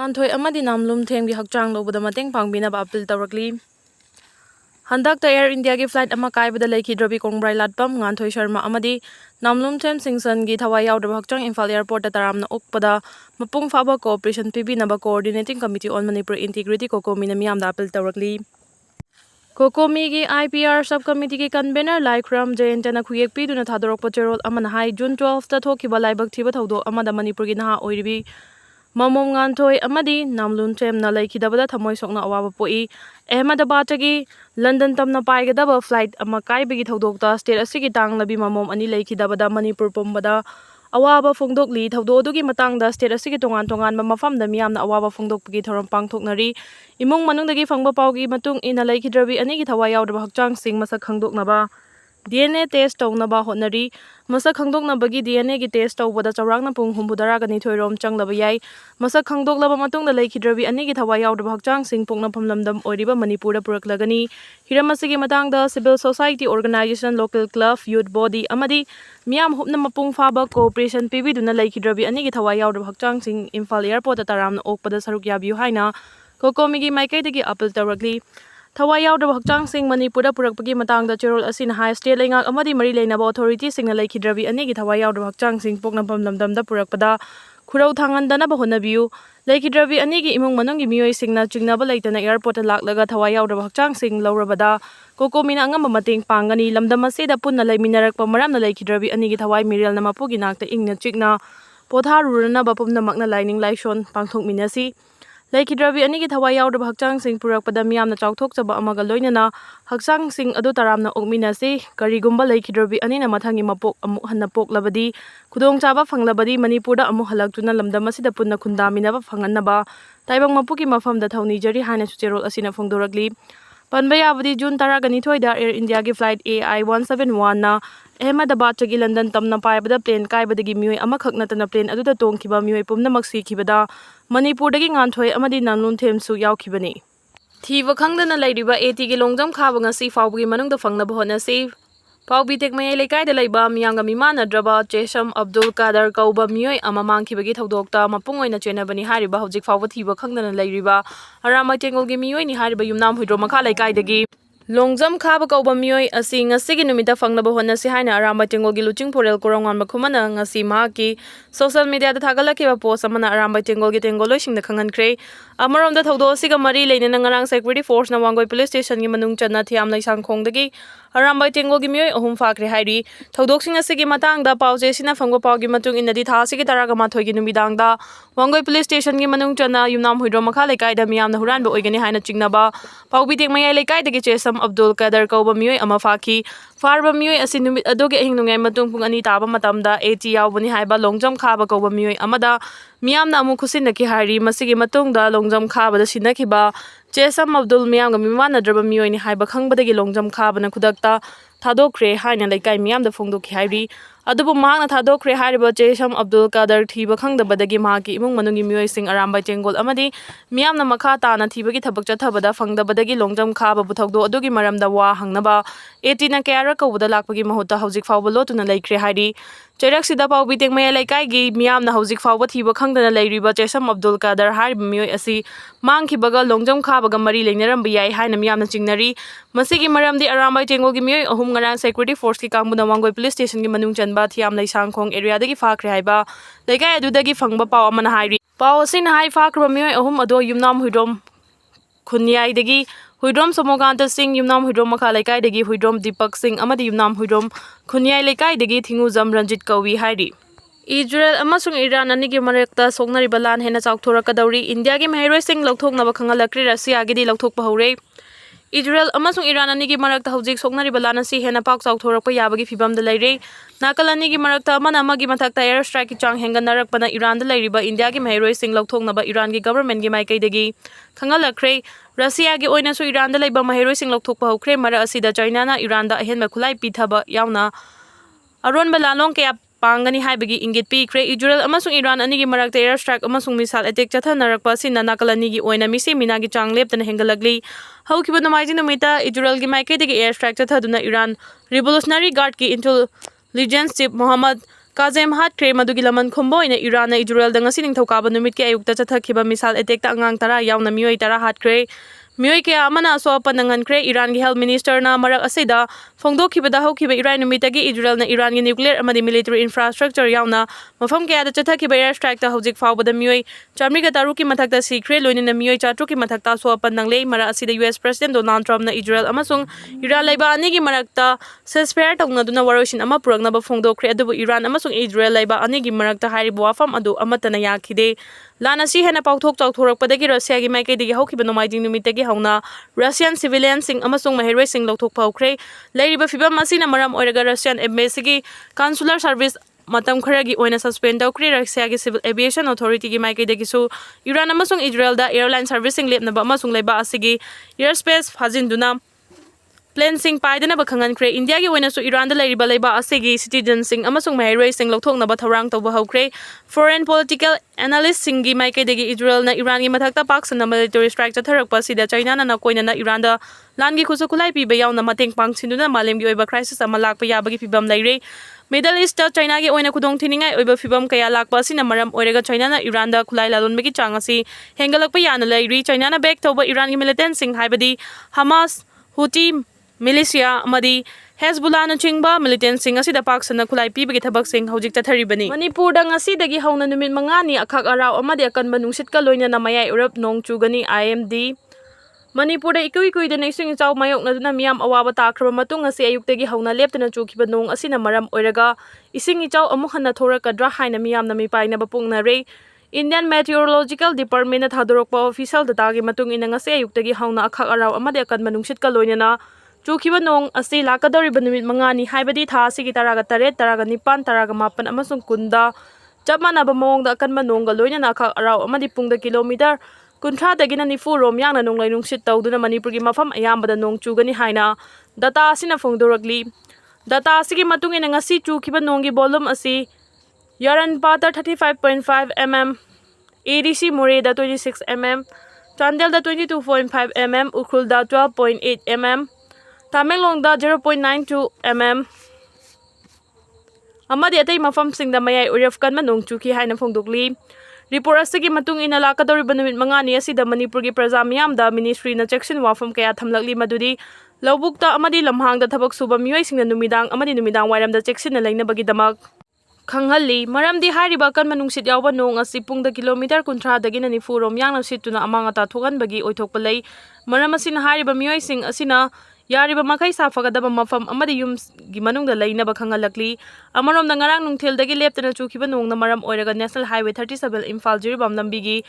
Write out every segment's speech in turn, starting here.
Nganthoi amadi namlum themgi hakchang lobada mateng pangbinaba appeal tawrakli. Handakta Air India gi flight ama kaibada LEIKHIDRABA kongbrai latpam Nganthoi Sharma amadi namlum them singsan gi thawai yaudaba hakchang Imphal Airport ta taramna okpada mapung faba cooperation pibinaba coordinating committee on Manipur integrity kokomi na miyamda appeal tawrakli. Kokomi gi IPR subcommittee gi convener Laikhram Jayantana khuyek piduna thadorokpa cherol amana hai June 12 ta thokiba laibak thiba thawdo amada Manipur gi naha oiribi Mamom Nganthoi amadi namlum themna LEIKHIDRABA thamoi sokna awaba poi Ahmedabad gi London tamna paigadaba flight ama kaibagi thodokta state asigi tanglabi mamom ani LEIKHIDRABA Manipur pombada awaba phongdokli thawdo adugi matangda state asigi tongan mafamda miyamna awaba phongdokpagi thoram pangthoknari imung manungdagi phangba paugi matung ina LEIKHIDRABA ani gi thawai yaudaba hakchang sing masak khangdoknaba DNA test tawnaba hotnari masak khangdoknabagi DNA gi test tawbada chawrangna pung humbudara gani thoirom changlaba yai masak khangdoklaba matungda LEIKHIDRABA ani gi thawai yaudaba hakchang sing pokna phamlamdam oiriba Manipurda puraklagani hiramasigi matangda civil society organization local club youth body amadi miyam hupna mapung faba cooperation pibiduna LEIKHIDRABA ani gi thawai yaudaba hakchang sing Imphal Airport taramna okpada saruk yabiu haina kokomi gi maikaidagi appeal tawrakli Thawai yaudaba hakchang sing Manipurda purakpagi matangda cherol asina high state leingak amadi mari leinaba authority singna LEIKHIDRABA ani gi thawai yaudaba hakchang sing pokna phamlamdamda purakpada khurau thangandanaba honabiu LEIKHIDRABA ani gi imung manunggi Meeoi singna chingnaba leitana airport laklaga thawai yaudaba hakchang sing laurabada kokomina angamba mateng pangani lamdam asida punna leimiнаrakpa maramna LEIKHIDRABA ani gi thawai mirelna mapugi nakta ingna chikna potharurana bapumna makna lining laishon pangthokminasi LEIKHIDRABA ani gi thawai yaudaba hakchang sing purakpada miyamna chawthokchaba amaga loinana hakchang sing adu taramna okminasi karigumba LEIKHIDRABA ani na mathangi mapok amuk hanna poklabadi khudongchaba phanglabadi Manipurda amuk halaktuna lamdam asida punna khundaminaba phangannaba taibang mapuki mafamda thawni jari haina sucherol asina phongdorakli Panbayabadi June 12 da Air India gi flight AI 171 na Ahmedabad chagi London tamna paibada plane kaibadagi Meeoi amakhak natana plane aduda tongkhiba Meeoi pumnamak sikhibada Manipurdagi Nganthoi amadi namlum themsu yaukhibani Thiba khangdana leiriba AT gi longjam khaba ngasi fawbagi manungda fangnaba honasi Paubitek Meeoi leikaida leiba miyanga mimanadraba Chesam Abdul Kader kauba Meeoi ama mangkhibagi thodokta mapung oina chenabani hariba hojik fawba thiba khangdana leiriba Arambai Tengol gi Meeoi ni hariba yumnam huidro makha leikaidagi Longjam khaba kauba Meeoi asi ngasigi numida fangnaba honasi haina Arambai Tengol gi luching porel korangan makhumana ngasi mahaki social media da thagalakiba post amana Arambai Tengol gi tengoloi singda khangankre amaromda thawdo asiga mari leinana ngarang security force na Wangoi police station gi manung channa thiam laisang khongdagi Arambai Tengol gi Meeoi ahum fakre hairi thawdoksing asigi matangda pause sina phangba paugi matung inadi tha asigi taraga mathoi gi numidangda Wangoi police station gi manung channa yumnam huidro makha leikaida miyamna huranba oigani haina chingnaba paubitek Meeoi leikaidagi Chesam Abdul Kader kauba Meeoi ama fakhi farba Meeoi asi numit adogi ahing nungai matung pung ani taba matamda AT yaubani haiba longjam khaba kauba Meeoi amada miyamna amu khusinaki hari masigi matungda longjam khaba da sinakhiba Chesam Abdul miyamga mimanadraba Meeoi ni haiba khangbadagi longjam khaba na khudakta thadokre haina leikai miyamda phongdokhi hairi adubu mahakna thadokre hariba Chesam Abdul Kader thiba khangdabadagi mahaki imung manungi Meeoi sing Arambai Tengol amadi miyamna makha tana thibagi thabak chathabada phangdabadagi longjam khaba buthokdo adugi maramda wa hangnaba AT na kayara kawbada lakpagi mahutta hojik fawba lotuna leikre hairi Chairak-sida paubitek Meeoi leikaigi miyamna hojik fawba thiba khangdana leiriba Chesam Abdul Kader hariba Meeoi asi mangkhibaga longjam khabaga mari leinaramba yai haina miyamna chingnari masigi maramdi Arambai Tengol gi Meeoi ahum ngarang security force ki kangmuna Wangoi police station gi manung chanba thiam laisangkhong area dagi fakre haiba leikai adudagi phangba paw amana hairi paw asina hai fakraba Meeoi ahum ado yumnam huidrom khunyai dagi Huidrom Somoganta Singh yumnam huidrom makha leikai dagi huidrom Deepak Singh amadi yumnam huidrom khunyai leikai dagi thinguzam Ranjit Kawi hairi Israel amasung Iran anigi marekta soknariba lan hena chawthorakadauri India gi meheroi sing lokthoknaba khangalakri Russia gi di lokthokpa hore Israel amasung Iran anigi marakta hojik soknariba lan asi hena pak chawthorakpa yabagi fibamda leire nakal anigi marakta amana amagi mathakta air strike ki chang henganarakpana Iran da leiriba India gi meheroi sing lokthoknaba Iran gi government gi maikaidagi khangalakre Russia gi oina su Iran da leiba meheroi sing lokthokpa hokre mara asida China na Iran da ahenba khulai pithaba yauna aronba lalong kaya pangani haibagi ingit pikre Israel amasung Iran anigi marakta air strike amasung missile attack chathanarakpa sina nakal anigi oina misi minagi chang leptana hengalagli haukiba namaiji numita Israel gi maikaidagi air strike chathaduna Iran Revolutionary Guard ki intelligence chief Mohammad Kazem hatkre madugi laman khumbo ina Iran na Israel da ngasi ningthokaba numit ke ayukta chathakhiba misal attack ta angang tara yauna Meeoi tara hatkre Meeoi kaya amana aso panangankre Iran gi health minister na marak asida phongdokhibada hokhiba Iran numitagi Israel na Iran gi nuclear amadi military infrastructure yauna mafam kaya da chathakhiba air strike ta hojik fawbada Meeoi chamri ga taru ki mathakta sikre loinina Meeoi chatru ki mathakta so panangle mara asida US president Donald Trump na Israel amasung Iran laiba ani gi marakta ceasefire tawnaduna waroshin ama puraknaba phongdokhre adubu Iran amasung Israel laiba ani gi marakta haribo wafam adu amatana yakhide Lana si hena pauthok chawthorakpadagi Russia gi maikaidagi hokhiba nomaiding numitagi hauna Russian civilian sing amasung maheroi sing lauthok phaukhre leiriba fibam asina maram oiraga Russian embassy gi consular service matam kharagi oina suspend tawkri Russia gi civil aviation authority gi maikaidagi su Iran amasung Israel da airline servicing lepnaba amasung leiba asigi airspace phajinduna Plane sing paidana ba khangankre India gi oina su Iran da leiriba leiba asigi citizen sing amasung maheroi sing lauthokna ba tharang tawba hokre foreign political analyst sing gi maikaidagi Israel na Iran gi mathakta paksana military strike chatharakpa sida China na koina na Iran da lan gi khusu khulai pi ba yauna mateng pangsinuna malem gi oiba crisis ama lakpa yabagi pibam leire Middle East ta China gi oina khudong thiningai oiba fibam kaya lakpa sina maram oirega China na Iran da khulai lalon megi changasi hengalakpa yana leiri China na back tawba Iran gi militant sing haibadi Hamas Houthi Militia amadi Hezbollah na chingba militant sing asida paksana khulai pibagi thabak sing hojik chatharibani Manipur da ngasidagi hauna numit mangani akhak araw amadi akanba nungsit ka loina na mayai urap nong chugani IMD Manipur da ikui da naising chaw mayok na duna miyam awaba takraba matung asi ayuktagi hauna leptana chukhiba nong asina maram oiraga ising chaw amuk hanna thorakadra haina miyam na mipaina bapungna re Indian Meteorological Department na thadorokpa official data gi matung ina ngasi ayuktagi hauna akhak araw amadi akanba nungsit ka loina na Chukhiba nong asi lakadoriba numit mangani haibadi tha asigi taraga taret taraga nipan taraga mapan amasung kunda chap manaba mawongda akanba nongga loina na akhak araw amadi pungda kilometer kunthra dagina nifu rom yangna nonglai nungsit tawduna Manipur gi mafam ayambada nong chugani haina data asina phongdorakli data asigi matung ina ngasi chukhiba nonggi volume asi Yaran Patar 35.5 mm ADC Moreda 26 mm Chandel da 22.5 mm Ukhrul da 12.8 mm Tamenglong da 0.92 mm amadi atai mafam sing da mayai uref kan manong chuki haina phongdokli report asigi matung ina lakadoriba numit mangani asida Manipur gi praja miyam da ministry na section wafam kaya thamlakli madudi lobukta amadi lamhang da thabak suba Meeoi sing na numidang wairam da section na lainabagi damak Khanglani maramdi hariba kan manungsit yawba nong asi pungda kilometer kunthra dagina nifu rom yangna situna amanga ta thoganbagi oithokpalai maram asina hariba Meeoi sing asina Yariba makai safagadaba mafam amadi yum gi manungda lainaba khangalakli amarom da ngarang nungthil dagi leptana chukhiba nongna maram oiraga National Highway 37 Imphal Jiribam lambi gi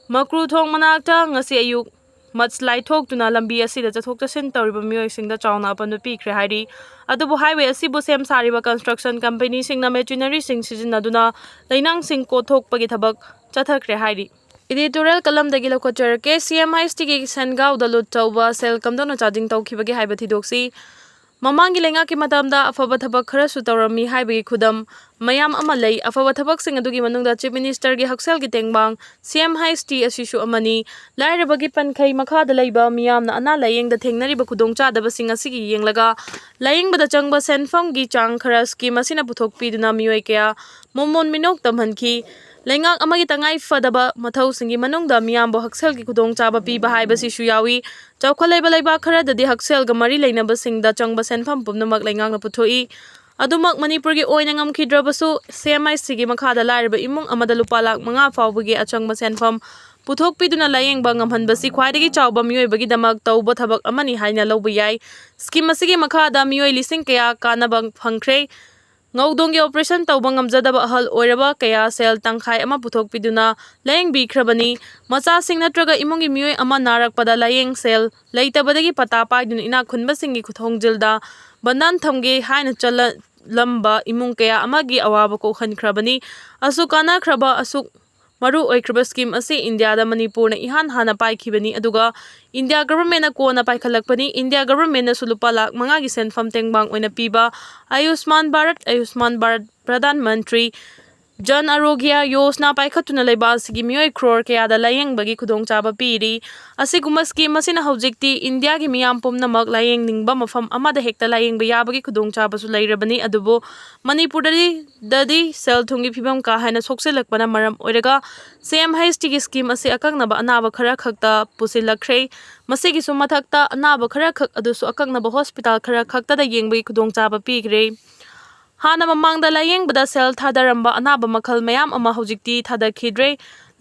makru thong manakta ngasi ayuk mudslide thoktuna lambi asida chathok chasin tawriba Meeoi singda chawna apandu pikre hairi adubu highway asibu sem sariba construction company singna machinery sing sijinnaduna lainang sing kothokpagi thabak chathakre hairi Editorial kalam dagi lokachar ke CMIST ki Sengau dalut tawba sel kamdona charging tawkhibagi haiba thidoksi mamangi lenga ki matamda afaba thabak khara su tawrami haibagi khudam mayam ama lei afaba thabak sing adugi manungda chief minister gi haksel gi tengbang CMIST asishu amani lairabagi pankhai makha da leiba miyam na ana layeng da thengnari ba khudong cha da basing asigi yenglaga layeng bada changba senfam gi chang khara scheme asina puthok pi duna Meeoi kya momon minok tamhanki Lengak amagi tangai fadaba mathau singi manungda miyambo haksel gi khudong chaba pi ba haiba si shuyawi chawkhalai balai ba khara dadi haksel ga mari leinaba singda changba senfam pumnamak lengak na puthoi adumak Manipur gi oina ngamkhidrabasu CMIC gi makhada lairba imung amada lupa lak manga fawbugi achangba senfam puthok piduna layengba ngamhanbasi khwaidagi chawba Meeoi bagi damak tawba thabak amani haina lawba yai scheme asigi makhada Meeoi lising kaya kanaba phangkhre Ngaudong gi operation tawba ngamjadaba ahal oiraba kaya sel tangkhai ama puthok piduna layeng bikhrabani macha sing natraga imungi Meeoi ama narakpada layeng sel leitabadagi pata paidun ina khunba singi khuthongjilda bandan thamge haina chala lamba imung kaya amagi awaba ko khankrabani asukana khraba asuk maru oikraba scheme ase India da Manipur na ihan hana paikhibani aduga India government na ko na paikhalakpani India government na sulupa lak manga gi senfam tengbang oina piba Ayushman Bharat Pradhan Mantri Jan ꯑꯔꯣꯒ꯭ꯌ Yojana ꯄꯥꯏꯈꯠꯇꯨꯅ ꯂꯩꯕꯥꯛ ꯑꯁꯤꯒꯤ ꯃꯤꯑꯣꯏ ꯀ꯭ꯔꯣꯔ ꯀꯌꯥꯗ ꯂꯥꯌꯦꯡꯕꯒꯤ ꯈꯨꯗꯣꯡꯆꯥꯕ ꯄꯤꯔꯤ꯫ ꯑꯁꯤꯒꯨꯝꯕ scheme ꯑꯁꯤꯅ ꯍꯧꯖꯤꯛꯇꯤ ꯏꯟꯗꯤꯌꯥꯒꯤ ꯃꯤꯌꯥꯝ ꯄꯨꯝꯅꯃꯛ ꯂꯥꯌꯦꯡꯅꯤꯡꯕ ꯃꯐꯝ ꯑꯃꯗ ꯍꯦꯛꯇ ꯂꯥꯌꯦꯡꯕ ꯌꯥꯕꯒꯤ ꯈꯨꯗꯣꯡꯆꯥꯕꯁꯨ ꯂꯩꯔꯕꯅꯤ꯫ ꯑꯗꯨꯕꯨ ꯃꯅꯤꯄꯨꯔꯗꯗꯤ ꯁꯦꯜ-ꯊꯨꯝꯒꯤ ꯐꯤꯚꯝ ꯀꯥ ꯍꯦꯟꯅ ꯁꯣꯛꯆꯤꯜꯂꯛꯄꯅ ꯃꯔꯝ ꯑꯣꯏꯔꯒ CMHTꯒꯤ ꯁ꯭ꯀꯤꯝ ꯑꯁꯤ ꯑꯀꯛꯅꯕ ꯑꯅꯥꯕ ꯈꯔ ꯈꯛꯇ ꯄꯨꯁꯤꯜꯂꯛꯈ꯭ꯔꯦ꯫ ꯃꯁꯤꯒꯤꯁꯨ ꯃꯊꯛꯇ ꯑꯅꯥꯕ ꯈꯔꯈꯛ ꯑꯗꯨꯁꯨ ꯑꯀꯛꯅꯕ ꯍꯣꯁꯄꯤꯇꯥꯜ ꯈꯔ ꯈꯛꯇꯗ ꯌꯦꯡꯕꯒꯤ ꯈꯨꯗꯣꯡꯆꯥꯕ ꯄꯤꯈ꯭ꯔꯦ꯫ ꯍꯥꯟꯅ ꯃꯃꯥꯡꯗ ꯂꯥꯌꯦꯡꯕꯗ ꯁꯦꯜ ꯊꯥꯗꯔꯝꯕ ꯑꯅꯥꯕ ꯃꯈꯜ ꯃꯌꯥꯝ ꯑꯃ ꯍꯧꯖꯤꯛꯇꯤ ꯊꯥꯗꯈꯤꯗ꯭ꯔꯦ꯫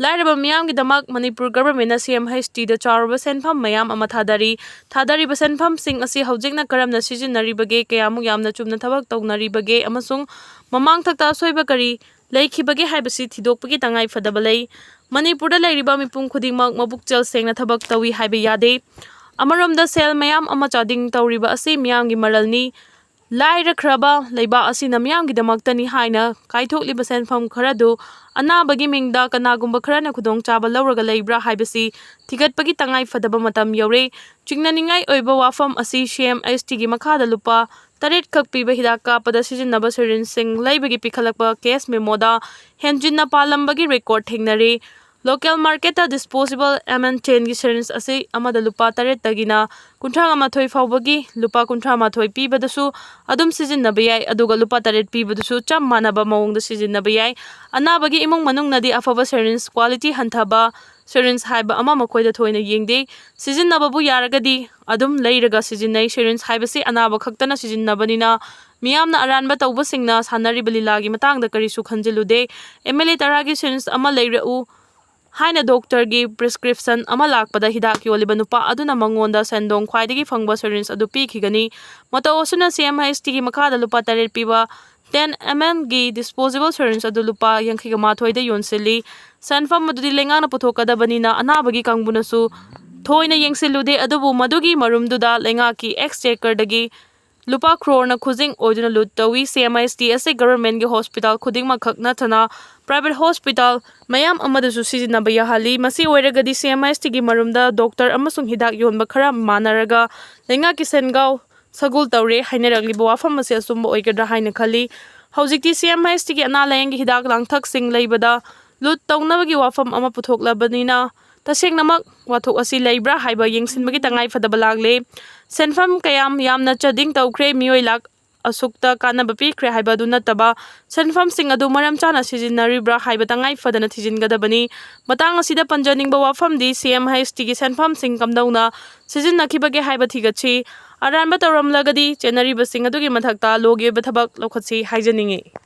ꯂꯥꯏꯔꯕ ꯃꯤꯌꯥꯝꯒꯤꯗꯃꯛ ꯃꯅꯤꯄꯨꯔ ꯒꯚꯔꯟꯃꯦꯟꯠꯅ CMHTꯗ ꯆꯥꯎꯔꯕ ꯁꯦꯟꯐꯝ ꯃꯌꯥꯝ ꯑꯃ ꯊꯥꯗꯔꯤ꯫ ꯊꯥꯗꯔꯤꯕ ꯁꯦꯟꯐꯝꯁꯤꯡ ꯑꯁꯤ ꯍꯧꯖꯤꯛꯅ ꯀꯔꯝꯅ ꯁꯤꯖꯤꯟꯅꯔꯤꯕꯒꯦ, ꯀꯌꯥꯃꯨꯛ ꯌꯥꯝꯅ ꯆꯨꯝꯅ ꯊꯕꯛ ꯇꯧꯅꯔꯤꯕꯒꯦ ꯑꯃꯁꯨꯡ ꯃꯃꯥꯡꯊꯛꯇ ꯑꯁꯣꯏꯕ ꯀꯔꯤ ꯂꯩꯈꯤꯕꯒꯦ ꯍꯥꯏꯕꯁꯤ ꯊꯤꯗꯣꯛꯄꯒꯤ ꯇꯉꯥꯏꯐꯗꯕ ꯂꯩ꯫ ꯃꯅꯤꯄꯨꯔꯗ ꯂꯩꯔꯤꯕ ꯃꯤꯄꯨꯝ ꯈꯨꯗꯤꯡꯃꯛ ꯃꯕꯨꯛꯆꯦꯜ ꯁꯦꯡꯅ ꯊꯕꯛ ꯇꯧꯏ ꯍꯥꯏꯕ ꯌꯥꯗꯦ꯫ ꯑꯃꯔꯣꯝꯗ ꯁꯦꯜ ꯃꯌꯥꯝ ꯑꯃ ꯆꯥꯗꯤꯡ ꯇꯧꯔꯤꯕ ꯑꯁꯤ ꯃꯤꯌꯥꯝꯒꯤ ꯃꯔꯜꯅꯤ꯫ ꯂꯥꯏꯔꯈ꯭ꯔꯕ ꯂꯩꯕꯥꯛ ꯑꯁꯤꯅ ꯃꯤꯌꯥꯝꯒꯤꯗꯃꯛꯇꯅꯤ ꯍꯥꯏꯅ ꯀꯥꯏꯊꯣꯛꯂꯤꯕ ꯁꯦꯟꯐꯝ ꯈꯔꯗꯨ ꯑꯅꯥꯕꯒꯤ ꯃꯤꯡꯗ ꯀꯅꯥꯒꯨꯝꯕ ꯈꯔꯅ ꯈꯨꯗꯣꯡꯆꯥꯕ ꯂꯧꯔꯒ ꯂꯩꯕ꯭ꯔꯥ ꯍꯥꯏꯕꯁꯤ ꯊꯤꯒꯠꯄꯒꯤ ꯇꯉꯥꯏꯐꯗꯕ ꯃꯇꯝ ꯌꯧꯔꯦ꯫ ꯆꯤꯡꯅꯅꯤꯡꯉꯥꯏ ꯑꯣꯏꯕ ꯋꯥꯐꯝ ꯑꯁꯤ CMHTꯒꯤ ꯃꯈꯥꯗ ꯂꯨꯄꯥ 8ꯈꯛ ꯄꯤꯕ ꯍꯤꯗꯥꯛ ꯀꯥꯞꯄꯗ ꯁꯤꯖꯤꯟꯅꯕ ꯁꯤꯔꯤꯟꯖꯁꯤꯡ ꯂꯩꯕꯒꯤ ꯄꯤꯈꯠꯂꯛꯄ ꯀꯦꯁ ꯃꯦꯃꯣꯗ ꯍꯦꯟꯖꯤꯟꯅ ꯄꯥꯜꯂꯝꯕꯒꯤ ꯔꯦꯀꯣꯔꯗ ꯊꯦꯡꯅꯔꯦ꯫ ꯂꯣꯀꯦꯜ ꯃꯥꯔꯀꯦꯠꯇ ꯗꯤꯁꯄꯣꯖꯦꯕꯜ M10ꯒꯤ ꯁꯤꯔꯤꯟꯖ ꯑꯁꯤ ꯑꯃꯗ ꯂꯨꯄꯥ 8ꯇꯒꯤꯅ 51 ꯐꯥꯎꯕꯒꯤ ꯂꯨꯄꯥ 51 ꯄꯤꯕꯗꯁꯨ ꯑꯗꯨꯝ ꯁꯤꯖꯤꯟꯅꯕ ꯌꯥꯏ, ꯑꯗꯨꯒ ꯂꯨꯄꯥ 8 ꯄꯤꯕꯗꯁꯨ ꯆꯞ ꯃꯥꯟꯅꯕ ꯃꯑꯣꯡꯗ ꯁꯤꯖꯤꯟꯅꯕ ꯌꯥꯏ꯫ ꯑꯅꯥꯕꯒꯤ ꯏꯃꯨꯡ ꯃꯅꯨꯡꯅꯗꯤ ꯑꯐꯕ ꯁꯤꯔꯤꯟꯖ, ꯀ꯭ꯋꯥꯂꯤꯇꯤ ꯍꯟꯊꯕ ꯁꯤꯔꯤꯟꯖ ꯍꯥꯏꯕ ꯑꯃ ꯃꯈꯣꯏꯗ ꯊꯣꯏꯅ ꯌꯦꯡꯗꯦ꯫ ꯁꯤꯖꯤꯟꯅꯕꯕꯨ ꯌꯥꯔꯒꯗꯤ ꯑꯗꯨꯝ ꯂꯩꯔꯒ ꯁꯤꯖꯤꯟꯅꯩ꯫ ꯁꯤꯔꯤꯟꯖ ꯍꯥꯏꯕꯁꯤ ꯑꯅꯥꯕ ꯈꯛꯇꯅ ꯁꯤꯖꯤꯟꯅꯕꯅꯤꯅ ꯃꯤꯌꯥꯝꯅ ꯑꯔꯥꯟꯕ ꯇꯧꯕꯁꯤꯡꯅ ꯁꯥꯟꯅꯔꯤꯕ ꯂꯤꯂꯥꯒꯤ ꯃꯇꯥꯡꯗ ꯀꯔꯤꯁꯨ ꯈꯟꯖꯤꯜꯂꯨꯗꯦ꯫ MLA ꯇꯔꯥꯒꯤ ꯁꯤꯔꯤꯟꯖ ꯑꯃ ꯂꯩꯔꯛꯎ ꯍꯥꯏꯅ ꯗꯣꯛꯇꯔꯒꯤ ꯄ꯭ꯔꯤꯁꯀ꯭ꯔꯤꯞꯁꯟ ꯑꯃ ꯂꯥꯛꯄꯗ ꯍꯤꯗꯥꯛ ꯌꯣꯜꯂꯤꯕ ꯅꯨꯄꯥ ꯑꯗꯨꯅ ꯃꯉꯣꯟꯗ ꯁꯦꯟꯗꯣꯡ ꯈ꯭ꯋꯥꯏꯗꯒꯤ ꯐꯪꯕ ꯁꯤꯔꯤꯟꯖ ꯑꯗꯨ ꯄꯤꯈꯤꯒꯅꯤ꯫ ꯃꯇꯧ ꯑꯁꯨꯝꯅ CMHTꯒꯤ ꯃꯈꯥꯗ ꯂꯨꯄꯥ 8 ꯄꯤꯕ 10mlꯒꯤ ꯗꯤꯁꯄꯣꯖꯦꯕꯜ ꯁꯤꯔꯤꯟꯖ ꯑꯗꯨ ꯂꯨꯄꯥ 51ꯗ ꯌꯣꯟꯁꯤꯜꯂꯤ꯫ ꯁꯦꯟꯐꯝ ꯑꯗꯨꯗꯤ ꯂꯩꯉꯥꯛꯅ ꯄꯨꯊꯣꯛꯀꯗꯕꯅꯤꯅ ꯑꯅꯥꯕꯒꯤ ꯀꯥꯡꯕꯨꯅꯁꯨ ꯊꯣꯏꯅ ꯌꯦꯡꯁꯤꯜꯂꯨꯗꯦ꯫ ꯑꯗꯨꯕꯨ ꯃꯗꯨꯒꯤ ꯃꯔꯨꯝꯗꯨꯗ ꯂꯩꯉꯥꯛꯀꯤ ꯑꯦꯛꯁꯆꯦꯀꯔꯗꯒꯤ ꯂꯨꯄꯥ ꯀ꯭ꯔꯣꯔꯅ ꯈꯨꯖꯤꯡ ꯑꯣꯏꯗꯨꯅ ꯂꯨꯠ ꯇꯧꯏ꯫ CMHT ꯑꯁꯤ ꯒꯚꯔꯟꯃꯦꯟꯠꯒꯤ ꯍꯣꯁꯄꯤꯇꯥꯜ ꯈꯨꯗꯤꯡꯃꯛꯈꯛ ꯅꯠꯇꯅ ꯄ꯭ꯔꯥꯏꯚꯦꯠ ꯍꯣꯁꯄꯤꯇꯥꯜ ꯃꯌꯥꯝ ꯑꯃꯗꯁꯨ ꯁꯤꯖꯤꯟꯅꯕ ꯌꯥꯍꯜꯂꯤ꯫ ꯃꯁꯤ ꯑꯣꯏꯔꯒꯗꯤ CMHTꯒꯤ ꯃꯔꯨꯝꯗ ꯗꯣꯛꯇꯔ ꯑꯃꯁꯨꯡ ꯍꯤꯗꯥꯛ ꯌꯣꯟꯕ ꯈꯔ ꯃꯥꯟꯅꯔꯒ ꯂꯩꯉꯥꯛꯀꯤ ꯁꯦꯟꯒꯥꯎ ꯁꯒꯨꯜ ꯇꯧꯔꯦ ꯍꯥꯏꯅꯔꯛꯂꯤꯕ ꯋꯥꯐꯝ ꯑꯁꯤ ꯑꯆꯨꯝꯕ ꯑꯣꯏꯒꯗ꯭ꯔꯥ ꯍꯥꯏꯅ ꯈꯜꯂꯤ꯫ ꯍꯧꯖꯤꯛꯇꯤ CMHTꯒꯤ ꯑꯅꯥ-ꯂꯥꯌꯦꯡꯒꯤ ꯍꯤꯗꯥꯛ ꯂꯥꯡꯊꯛꯁꯤꯡ ꯂꯩꯕꯗ ꯂꯨꯠ ꯇꯧꯅꯕꯒꯤ ꯋꯥꯐꯝ ꯑꯃ ꯄꯨꯊꯣꯛꯂꯕꯅꯤꯅ ꯇꯁꯦꯡꯅꯃꯛ ꯋꯥꯊꯣꯛ ꯑꯁꯤ ꯂꯩꯕ꯭ꯔꯥ ꯍꯥꯏꯕ ꯌꯦꯡꯁꯤꯟꯕꯒꯤ ꯇꯉꯥꯏꯐꯗꯕ ꯂꯥꯛꯂꯦ꯫ ꯁꯦꯟꯐꯝ ꯀꯌꯥꯝ ꯌꯥꯝꯅ ꯆꯥꯗꯤꯡ ꯇꯧꯈ꯭ꯔꯦ, ꯃꯤꯑꯣꯏ ꯂꯥꯈ ꯑꯁꯨꯛꯇ ꯀꯥꯟꯅꯕ ꯄꯤꯈ꯭ꯔꯦ ꯍꯥꯏꯕ ꯑꯗꯨ ꯅꯠꯇꯕ ꯁꯦꯟꯐꯝꯁꯤꯡ ꯑꯗꯨ ꯃꯔꯝ ꯆꯥꯅ ꯁꯤꯖꯤꯟꯅꯔꯤꯕ꯭ꯔꯥ ꯍꯥꯏꯕ ꯇꯉꯥꯏꯐꯗꯅ ꯊꯤꯖꯤꯟꯒꯗꯕꯅꯤ꯫ ꯃꯇꯥꯡ ꯑꯁꯤꯗ ꯄꯟꯖꯅꯤꯡꯕ ꯋꯥꯐꯝꯗꯤ CMHTꯒꯤ ꯁꯦꯟꯐꯝꯁꯤꯡ ꯀꯝꯗꯧꯅ ꯁꯤꯖꯤꯟꯅꯈꯤꯕꯒꯦ ꯍꯥꯏꯕ ꯊꯤꯒꯠꯁꯤ꯫ ꯑꯔꯥꯟꯕ ꯇꯧꯔꯝꯂꯒꯗꯤ ꯆꯦꯟꯅꯔꯤꯕꯁꯤꯡ ꯑꯗꯨꯒꯤ ꯃꯊꯛꯇ ꯂꯣꯒꯤ ꯑꯣꯏꯕ ꯊꯕꯛ ꯂꯧꯈꯠꯁꯤ ꯍꯥꯏꯖꯅꯤꯡꯏ꯫